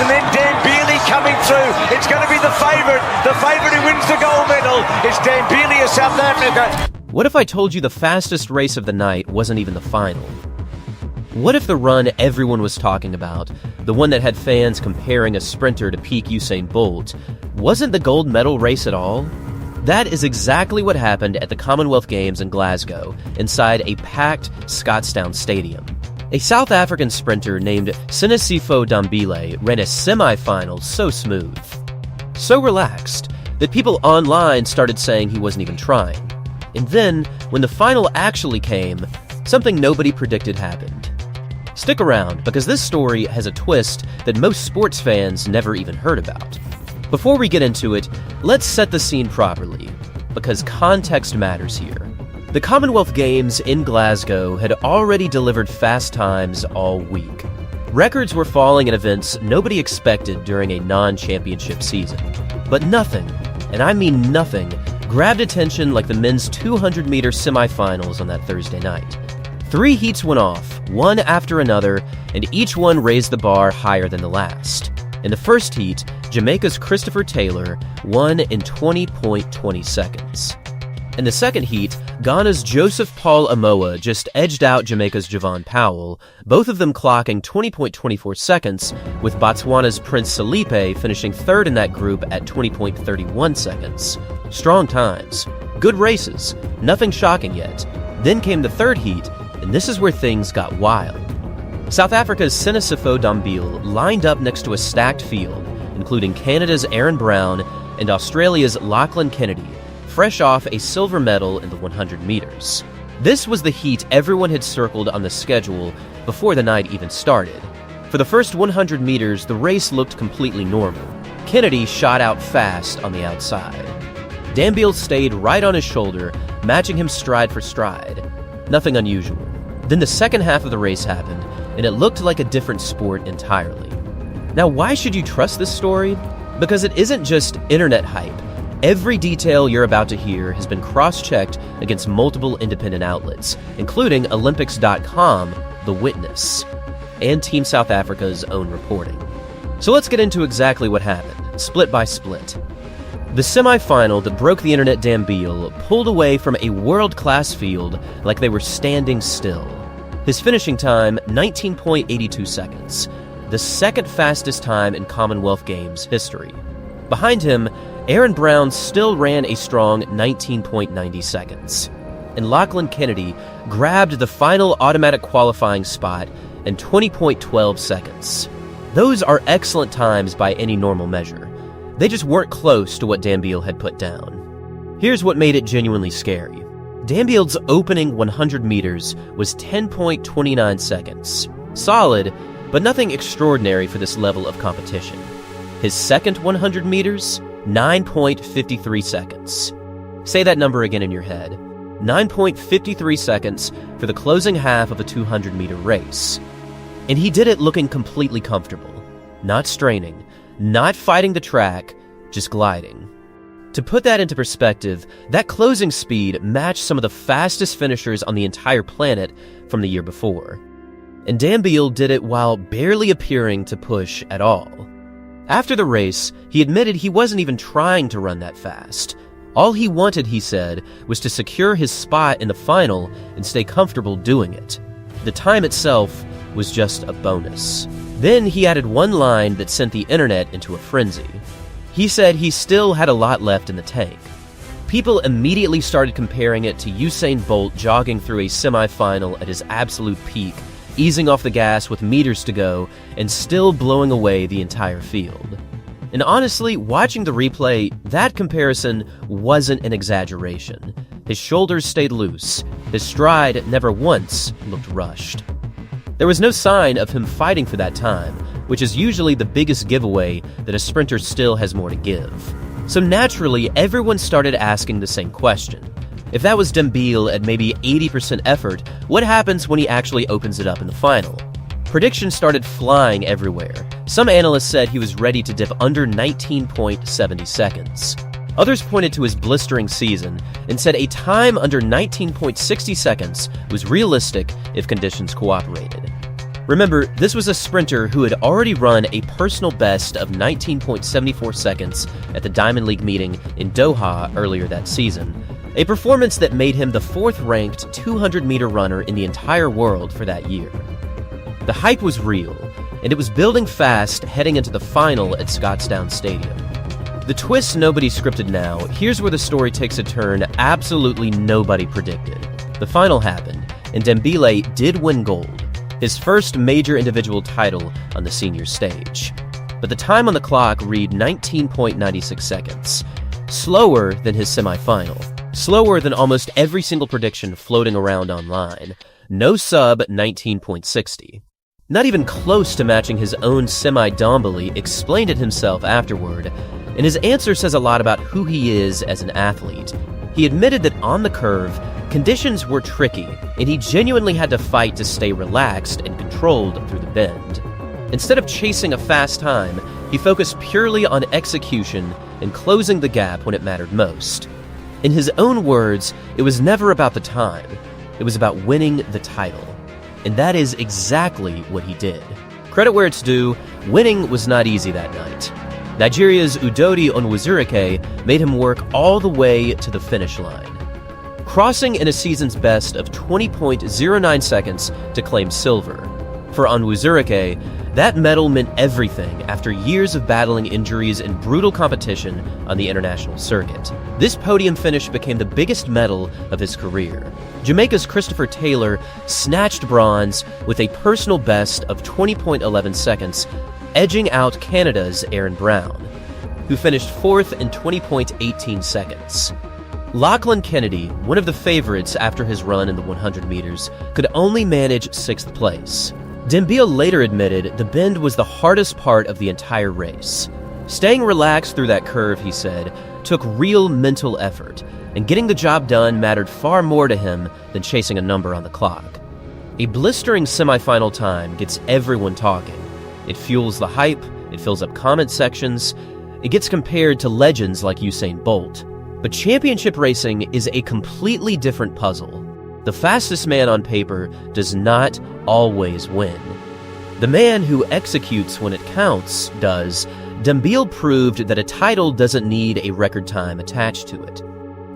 And then Dambile coming through. It's going to be the favourite. The favourite who wins the gold medal is Dambile of South Africa. What if I told you the fastest race of the night wasn't even the final? What if the run everyone was talking about, the one that had fans comparing a sprinter to peak Usain Bolt, wasn't the gold medal race at all? That is exactly what happened at the Commonwealth Games in Glasgow, inside a packed Scotstoun Stadium. A South African sprinter named Sinesipho Dambile ran a semi-final so smooth, so relaxed, that people online started saying he wasn't even trying. And then, when the final actually came, something nobody predicted happened. Stick around, because this story has a twist that most sports fans never even heard about. Before we get into it, let's set the scene properly, because context matters here. The Commonwealth Games in Glasgow had already delivered fast times all week. Records were falling in events nobody expected during a non-championship season. But nothing, and I mean nothing, grabbed attention like the men's 200-meter semifinals on that Thursday night. 3 heats went off, one after another, and each one raised the bar higher than the last. In the first heat, Jamaica's Christopher Taylor won in 20.20 seconds. In the second heat, Ghana's Joseph Paul Amoah just edged out Jamaica's Javon Powell, both of them clocking 20.24 seconds, with Botswana's Prince Salipe finishing third in that group at 20.31 seconds. Strong times. Good races. Nothing shocking yet. Then came the third heat, and this is where things got wild. South Africa's Sinesipho Dambile lined up next to a stacked field, including Canada's Aaron Brown and Australia's Lachlan Kennedy, fresh off a silver medal in the 100 meters. This was the heat everyone had circled on the schedule before the night even started. For the first 100 meters, the race looked completely normal. Kennedy shot out fast on the outside. Dambile stayed right on his shoulder, matching him stride for stride. Nothing unusual. Then the second half of the race happened, and it looked like a different sport entirely. Now, why should you trust this story? Because it isn't just internet hype. Every detail you're about to hear has been cross-checked against multiple independent outlets, including Olympics.com, The Witness, and Team South Africa's own reporting. So let's get into exactly what happened, split by split. The semi-final that broke the internet Dambile pulled away from a world-class field like they were standing still. His finishing time, 19.82 seconds, the second fastest time in Commonwealth Games history. Behind him, Aaron Brown still ran a strong 19.90 seconds. And Lachlan Kennedy grabbed the final automatic qualifying spot in 20.12 seconds. Those are excellent times by any normal measure. They just weren't close to what Dambile had put down. Here's what made it genuinely scary. Dambile's opening 100 meters was 10.29 seconds. Solid, but nothing extraordinary for this level of competition. His second 100 meters, 9.53 seconds. Say that number again in your head. 9.53 seconds for the closing half of a 200-meter race. And he did it looking completely comfortable. Not straining, not fighting the track, just gliding. To put that into perspective, that closing speed matched some of the fastest finishers on the entire planet from the year before. And Dambile did it while barely appearing to push at all. After the race, he admitted he wasn't even trying to run that fast. All he wanted, he said, was to secure his spot in the final and stay comfortable doing it. The time itself was just a bonus. Then he added one line that sent the internet into a frenzy. He said he still had a lot left in the tank. People immediately started comparing it to Usain Bolt jogging through a semifinal at his absolute peak, easing off the gas with meters to go, and still blowing away the entire field. And honestly, watching the replay, that comparison wasn't an exaggeration. His shoulders stayed loose. His stride never once looked rushed. There was no sign of him fighting for that time, which is usually the biggest giveaway that a sprinter still has more to give. So naturally, everyone started asking the same question. If that was Dambile at maybe 80% effort, what happens when he actually opens it up in the final? Predictions started flying everywhere. Some analysts said he was ready to dip under 19.70 seconds. Others pointed to his blistering season and said a time under 19.60 seconds was realistic if conditions cooperated. Remember, this was a sprinter who had already run a personal best of 19.74 seconds at the Diamond League meeting in Doha earlier that season, a performance that made him the 4th-ranked 200-meter runner in the entire world for that year. The hype was real, and it was building fast heading into the final at Scottsdale Stadium. The twist nobody scripted now, here's where the story takes a turn absolutely nobody predicted. The final happened, and Dambile did win gold, his first major individual title on the senior stage. But the time on the clock read 19.96 seconds, slower than his semifinal, slower than almost every single prediction floating around online, no sub 19.60. Not even close to matching his own Dambile explained it himself afterward, and his answer says a lot about who he is as an athlete. He admitted that on the curve, conditions were tricky, and he genuinely had to fight to stay relaxed and controlled through the bend. Instead of chasing a fast time, he focused purely on execution and closing the gap when it mattered most. In his own words, it was never about the time, it was about winning the title. And that is exactly what he did. Credit where it's due, winning was not easy that night. Nigeria's Udodi Onwuzurike made him work all the way to the finish line, crossing in a season's best of 20.09 seconds to claim silver. For Onwuzurike, that medal meant everything after years of battling injuries and brutal competition on the international circuit. This podium finish became the biggest medal of his career. Jamaica's Christopher Taylor snatched bronze with a personal best of 20.11 seconds, edging out Canada's Aaron Brown, who finished 4th in 20.18 seconds. Lachlan Kennedy, one of the favorites after his run in the 100 meters, could only manage 6th place. Dambile later admitted the bend was the hardest part of the entire race. Staying relaxed through that curve, he said, took real mental effort, and getting the job done mattered far more to him than chasing a number on the clock. A blistering semifinal time gets everyone talking. It fuels the hype, it fills up comment sections, it gets compared to legends like Usain Bolt. But championship racing is a completely different puzzle. The fastest man on paper does not always win. The man who executes when it counts does. Dambile proved that a title doesn't need a record time attached to it.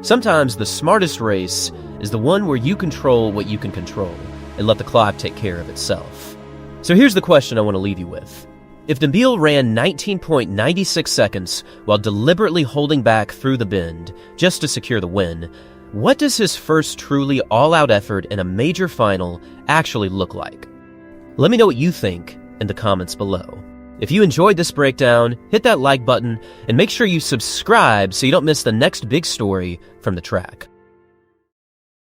Sometimes the smartest race is the one where you control what you can control and let the clock take care of itself. So here's the question I want to leave you with. If Dambile ran 19.96 seconds while deliberately holding back through the bend just to secure the win, what does his first truly all-out effort in a major final actually look like? Let me know what you think in the comments below. If you enjoyed this breakdown, hit that like button and make sure you subscribe so you don't miss the next big story from the track.